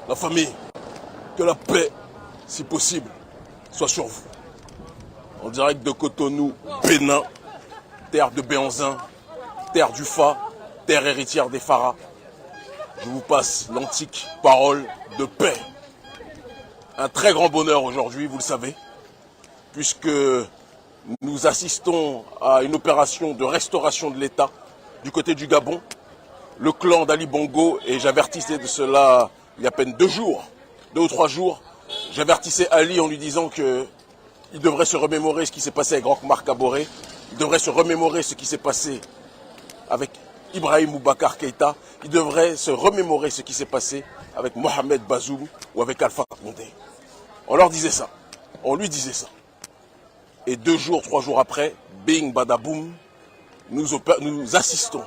la famille, que la paix, si possible, soit sur vous. En direct de Cotonou, Bénin, terre de Béanzin, terre du Fa, terre héritière des Phara. Je vous passe l'antique parole de paix. Un très grand bonheur aujourd'hui, vous le savez, puisque nous assistons à une opération de restauration de l'État du côté du Gabon. Le clan d'Ali Bongo, et j'avertissais de cela il y a à peine 2 ou 3 jours, j'avertissais Ali en lui disant qu'il devrait se remémorer ce qui s'est passé avec Roch-Marc Kaboré, il devrait se remémorer ce qui s'est passé avec Ibrahim Boubacar Keïta, il devrait se remémorer ce qui s'est passé avec Mohamed Bazoum ou avec Alpha Condé. On leur disait ça, on lui disait ça. Et 2 jours, 3 jours après, bing, badaboum, nous assistons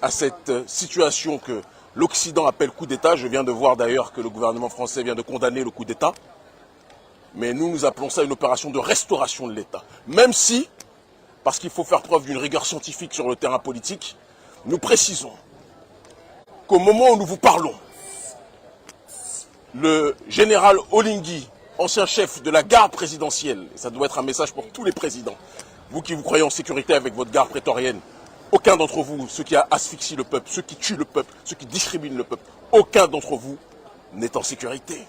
à cette situation que l'Occident appelle coup d'État. Je viens de voir d'ailleurs que le gouvernement français vient de condamner le coup d'État. Mais nous appelons ça une opération de restauration de l'État. Même si, parce qu'il faut faire preuve d'une rigueur scientifique sur le terrain politique, nous précisons qu'au moment où nous vous parlons, le général Oligui, ancien chef de la garde présidentielle, et ça doit être un message pour tous les présidents, vous qui vous croyez en sécurité avec votre garde prétorienne, aucun d'entre vous, ceux qui asphyxient le peuple, ceux qui tuent le peuple, ceux qui discriminent le peuple, aucun d'entre vous n'est en sécurité.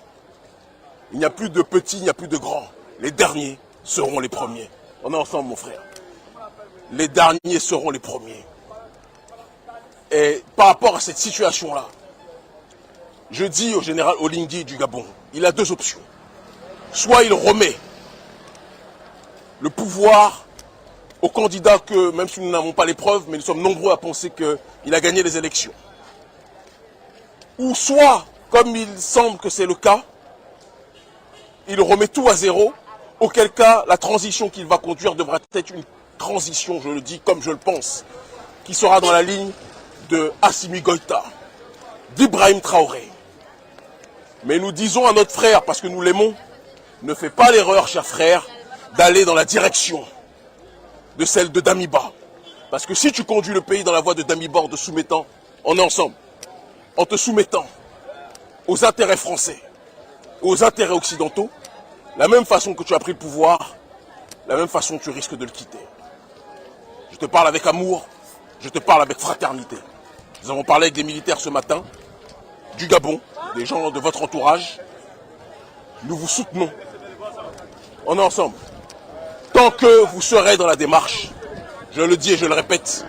Il n'y a plus de petits, il n'y a plus de grands. Les derniers seront les premiers. On est ensemble, mon frère. Les derniers seront les premiers. Et par rapport à cette situation-là, je dis au général Oligui du Gabon, il a 2 options. Soit il remet le pouvoir au candidat que, même si nous n'avons pas les preuves, mais nous sommes nombreux à penser qu'il a gagné les élections. Ou soit, comme il semble que c'est le cas, il remet tout à zéro, auquel cas la transition qu'il va conduire devra être une transition, je le dis comme je le pense, qui sera dans la ligne de Assimi Goïta, d'Ibrahim Traoré. Mais nous disons à notre frère, parce que nous l'aimons, ne fais pas l'erreur, cher frère, d'aller dans la direction de celle de Damiba. Parce que si tu conduis le pays dans la voie de Damiba en te soumettant, on est ensemble, en te soumettant aux intérêts français, aux intérêts occidentaux, la même façon que tu as pris le pouvoir, la même façon tu risques de le quitter. Je te parle avec amour, je te parle avec fraternité. Nous avons parlé avec des militaires ce matin, du Gabon, des gens de votre entourage. Nous vous soutenons. On est ensemble. Tant que vous serez dans la démarche, je le dis et je le répète,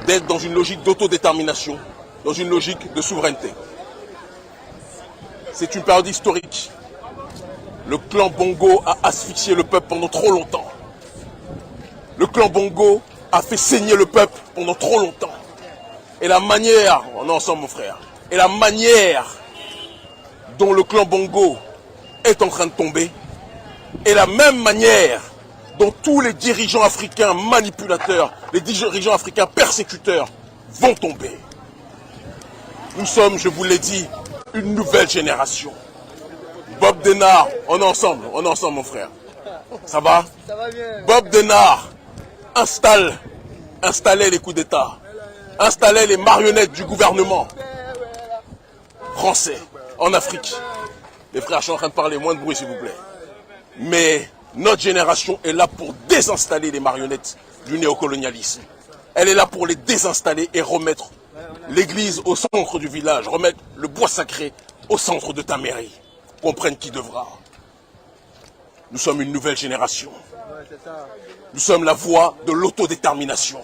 d'être dans une logique d'autodétermination, dans une logique de souveraineté. C'est une période historique. Le clan Bongo a asphyxié le peuple pendant trop longtemps. Le clan Bongo a fait saigner le peuple pendant trop longtemps. Et la manière, on est ensemble mon frère, et la manière dont le clan Bongo est en train de tomber, et la même manière dont tous les dirigeants africains manipulateurs, les dirigeants africains persécuteurs vont tomber. Nous sommes, je vous l'ai dit, une nouvelle génération. Bob Denard, on est ensemble mon frère. Ça va? Ça va bien. Bob Denard installait les coups d'État, installait les marionnettes du gouvernement français en Afrique. Les frères, je suis en train de parler, moins de bruit s'il vous plaît. Mais notre génération est là pour désinstaller les marionnettes du néocolonialisme. Elle est là pour les désinstaller et remettre l'église au centre du village, remettre le bois sacré au centre de ta mairie. Comprenne qui devra. Nous sommes une nouvelle génération. Nous sommes la voie de l'autodétermination.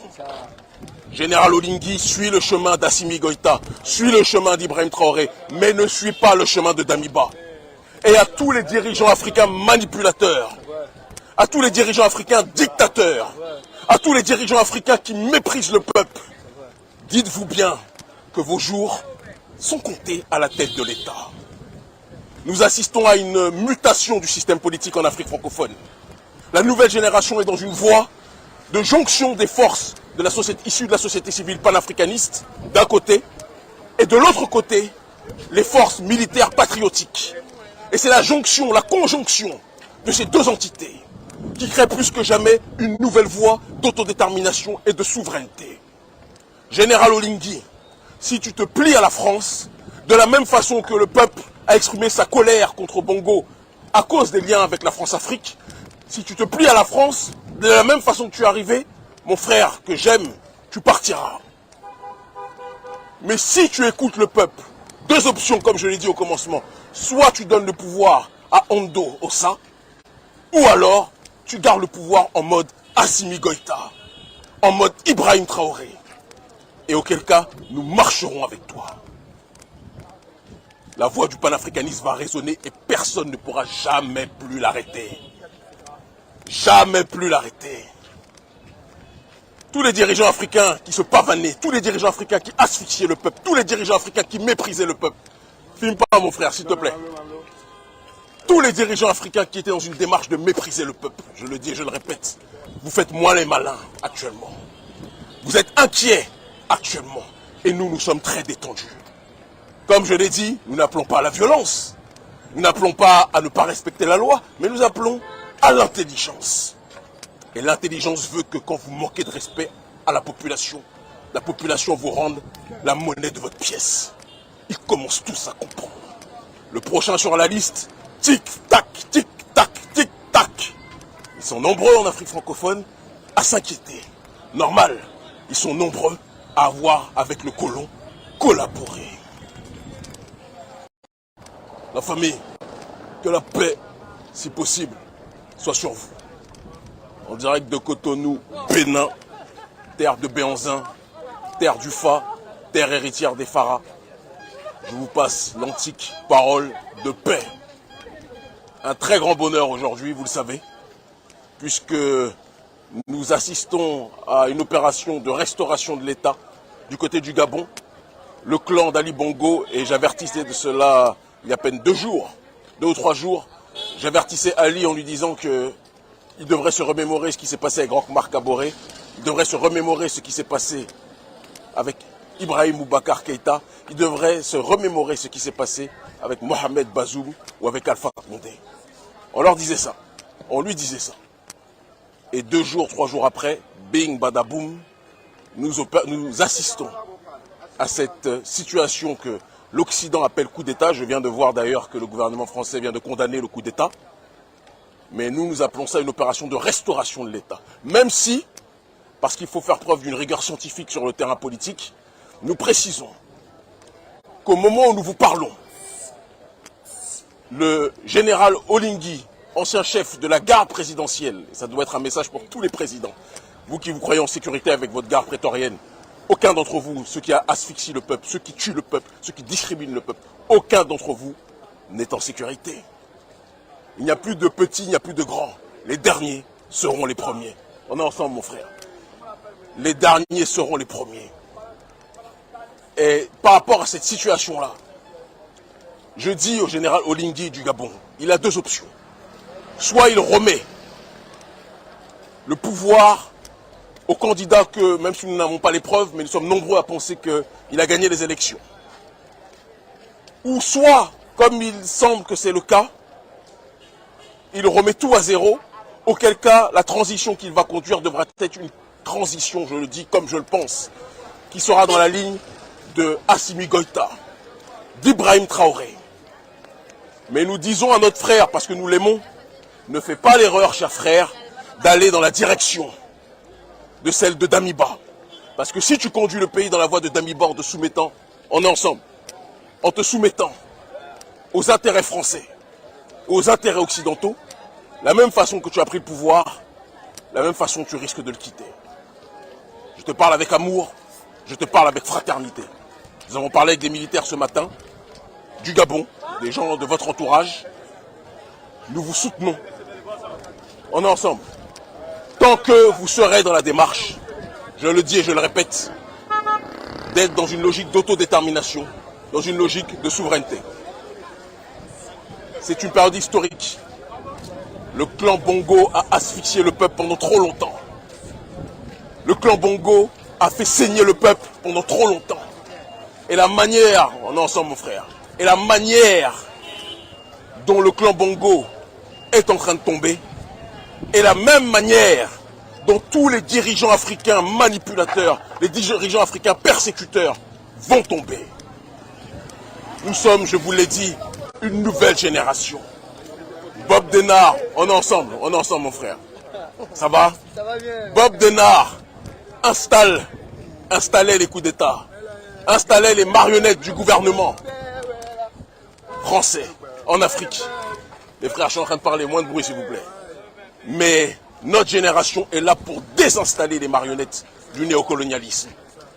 Général Oligui suit le chemin d'Assimi Goïta, suit le chemin d'Ibrahim Traoré, mais ne suit pas le chemin de Damiba. Et à tous les dirigeants africains manipulateurs, à tous les dirigeants africains dictateurs, à tous les dirigeants africains qui méprisent le peuple, dites-vous bien que vos jours sont comptés à la tête de l'État. Nous assistons à une mutation du système politique en Afrique francophone. La nouvelle génération est dans une voie de jonction des forces de la société, issues de la société civile panafricaniste, d'un côté, et de l'autre côté, les forces militaires patriotiques. Et c'est la jonction, la conjonction de ces 2 entités qui crée plus que jamais une nouvelle voie d'autodétermination et de souveraineté. Général Oligui, si tu te plies à la France, De la même façon que le peuple a exprimé sa colère contre Bongo à cause des liens avec la France-Afrique, si tu te plies à la France, de la même façon que tu es arrivé, mon frère que j'aime, tu partiras. Mais si tu écoutes le peuple, deux options comme je l'ai dit au commencement, soit tu donnes le pouvoir à Ondo Ossa, ou alors tu gardes le pouvoir en mode Assimi Goïta, en mode Ibrahim Traoré. Et auquel cas, nous marcherons avec toi. La voix du panafricanisme va résonner et personne ne pourra jamais plus l'arrêter. Jamais plus l'arrêter. Tous les dirigeants africains qui se pavanaient, tous les dirigeants africains qui asphyxiaient le peuple, tous les dirigeants africains qui méprisaient le peuple. Filme pas mon frère, s'il te plaît. Tous les dirigeants africains qui étaient dans une démarche de mépriser le peuple, je le dis et je le répète, vous faites moins les malins actuellement. Vous êtes inquiets actuellement et nous sommes très détendus. Comme je l'ai dit, nous n'appelons pas à la violence, nous n'appelons pas à ne pas respecter la loi, mais nous appelons à l'intelligence. Et l'intelligence veut que quand vous manquez de respect à la population vous rende la monnaie de votre pièce. Ils commencent tous à comprendre. Le prochain sur la liste, tic-tac, tic-tac, tic-tac. Ils sont nombreux en Afrique francophone à s'inquiéter. Normal, ils sont nombreux à avoir avec le colon collaboré. La famille, que la paix, si possible, soit sur vous. En direct de Cotonou, Bénin, terre de Béanzin, terre du Fa, terre héritière des Phara. Je vous passe l'antique parole de paix. Un très grand bonheur aujourd'hui, vous le savez, puisque nous assistons à une opération de restauration de l'État du côté du Gabon. Le clan d'Ali Bongo, et j'avertissais de cela il y a à peine 2 ou 3 jours, j'avertissais Ali en lui disant que il devrait se remémorer ce qui s'est passé avec Roch-Marc Kaboré. Il devrait se remémorer ce qui s'est passé avec Ibrahim Boubacar Keïta. Il devrait se remémorer ce qui s'est passé avec Mohamed Bazoum ou avec Alpha Condé. On leur disait ça. On lui disait ça. Et 2 jours, 3 jours après, bing, badaboum, nous assistons à cette situation que l'Occident appelle coup d'État. Je viens de voir d'ailleurs que le gouvernement français vient de condamner le coup d'État. Mais nous appelons ça une opération de restauration de l'État. Même si, parce qu'il faut faire preuve d'une rigueur scientifique sur le terrain politique, nous précisons qu'au moment où nous vous parlons, le général Olingi, ancien chef de la garde présidentielle, et ça doit être un message pour tous les présidents, vous qui vous croyez en sécurité avec votre garde prétorienne, aucun d'entre vous, ceux qui asphyxient le peuple, ceux qui tuent le peuple, ceux qui discriminent le peuple, aucun d'entre vous n'est en sécurité. Il n'y a plus de petits, il n'y a plus de grands. Les derniers seront les premiers. On est ensemble, mon frère. Les derniers seront les premiers. Et par rapport à cette situation-là, je dis au général Olingi du Gabon, il a 2 options. Soit il remet le pouvoir au candidat que, même si nous n'avons pas les preuves, mais nous sommes nombreux à penser qu'il a gagné les élections. Ou soit, comme il semble que c'est le cas, il remet tout à zéro, auquel cas la transition qu'il va conduire devra être une transition, je le dis comme je le pense, qui sera dans la ligne de Assimi Goïta, d'Ibrahim Traoré. Mais nous disons à notre frère, parce que nous l'aimons, ne fais pas l'erreur, cher frère, d'aller dans la direction de celle de Damiba. Parce que si tu conduis le pays dans la voie de Damiba en te soumettant, on est ensemble, en te soumettant aux intérêts français, aux intérêts occidentaux, la même façon que tu as pris le pouvoir, la même façon tu risques de le quitter. Je te parle avec amour, je te parle avec fraternité. Nous avons parlé avec des militaires ce matin, du Gabon, des gens de votre entourage. Nous vous soutenons. On est ensemble. Tant que vous serez dans la démarche, je le dis et je le répète, d'être dans une logique d'autodétermination, dans une logique de souveraineté. C'est une période historique. Le clan Bongo a asphyxié le peuple pendant trop longtemps. Le clan Bongo a fait saigner le peuple pendant trop longtemps. Et la manière, on est ensemble mon frère, et la manière dont le clan Bongo est en train de tomber, est la même manière dont tous les dirigeants africains manipulateurs, les dirigeants africains persécuteurs vont tomber. Nous sommes, je vous l'ai dit, une nouvelle génération. Bob Denard, on est ensemble mon frère. Ça va? Ça va bien. Bob Denard installait les coups d'État, installait les marionnettes du gouvernement français en Afrique. Les frères, je suis en train de parler, moins de bruit s'il vous plaît. Mais notre génération est là pour désinstaller les marionnettes du néocolonialisme.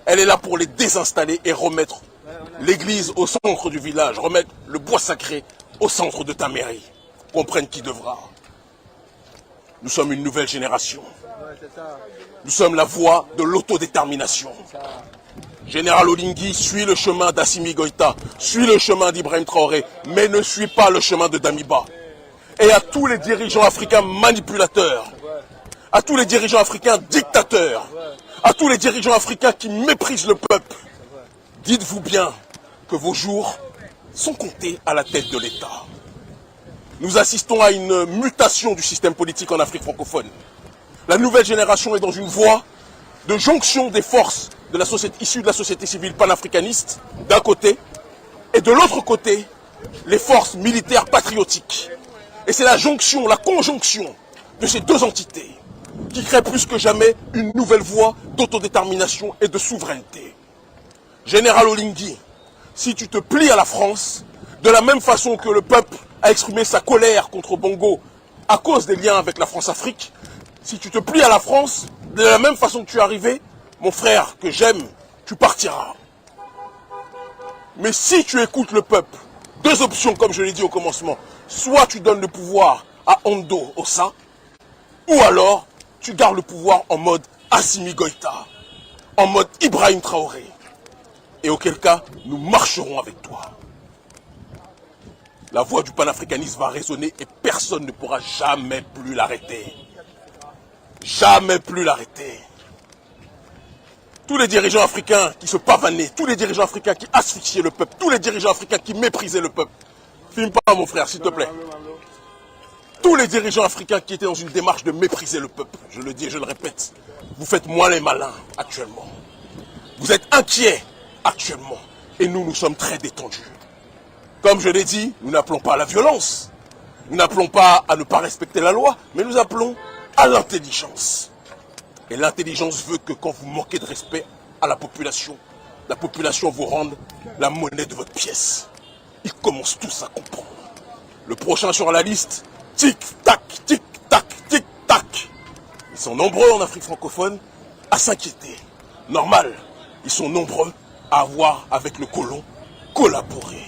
Elle est là pour les désinstaller et remettre l'église au centre du village, remettre le bois sacré au centre de ta mairie. Comprenne qui devra. Nous sommes une nouvelle génération. Nous sommes la voie de l'autodétermination. Général Olingi suit le chemin d'Assimi Goïta, suit le chemin d'Ibrahim Traoré, mais ne suit pas le chemin de Damiba. Et à tous les dirigeants africains manipulateurs, à tous les dirigeants africains dictateurs, à tous les dirigeants africains qui méprisent le peuple, dites-vous bien que vos jours sont comptés à la tête de l'État. Nous assistons à une mutation du système politique en Afrique francophone. La nouvelle génération est dans une voie de jonction des forces de la société, issues de la société civile panafricaniste, d'un côté, et de l'autre côté, les forces militaires patriotiques. Et c'est la jonction, la conjonction de ces deux entités qui crée plus que jamais une nouvelle voie d'autodétermination et de souveraineté. Général Olingi, si tu te plies à la France, de la même façon que le peuple a exprimé sa colère contre Bongo à cause des liens avec la France-Afrique, si tu te plies à la France, de la même façon que tu es arrivé, mon frère que j'aime, tu partiras. Mais si tu écoutes le peuple, deux options comme je l'ai dit au commencement, soit tu donnes le pouvoir à Ondo Ossa, ou alors tu gardes le pouvoir en mode Assimi Goïta, en mode Ibrahim Traoré. Et auquel cas, nous marcherons avec toi. La voix du panafricanisme va résonner et personne ne pourra jamais plus l'arrêter. Jamais plus l'arrêter. Tous les dirigeants africains qui se pavanaient, tous les dirigeants africains qui asphyxiaient le peuple, tous les dirigeants africains qui méprisaient le peuple. Filme pas mon frère, s'il te plaît. Tous les dirigeants africains qui étaient dans une démarche de mépriser le peuple, je le dis et je le répète, vous faites moins les malins actuellement. Vous êtes inquiets actuellement. Et nous, nous sommes très détendus. Comme je l'ai dit, nous n'appelons pas à la violence. Nous n'appelons pas à ne pas respecter la loi, mais nous appelons à l'intelligence. Et l'intelligence veut que quand vous manquez de respect à la population vous rende la monnaie de votre pièce. Ils commencent tous à comprendre. Le prochain sur la liste, tic-tac, tic-tac, tic-tac. Ils sont nombreux en Afrique francophone à s'inquiéter. Normal, ils sont nombreux à avoir avec le colon collaboré.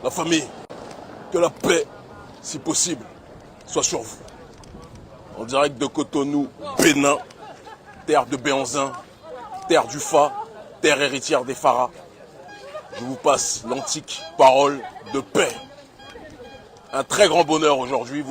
La famille, que la paix, si possible, soit sur vous. En direct de Cotonou, Bénin, terre de Béanzin, terre du Fa, terre héritière des Phara. Je vous passe l'antique parole de paix. Un très grand bonheur aujourd'hui.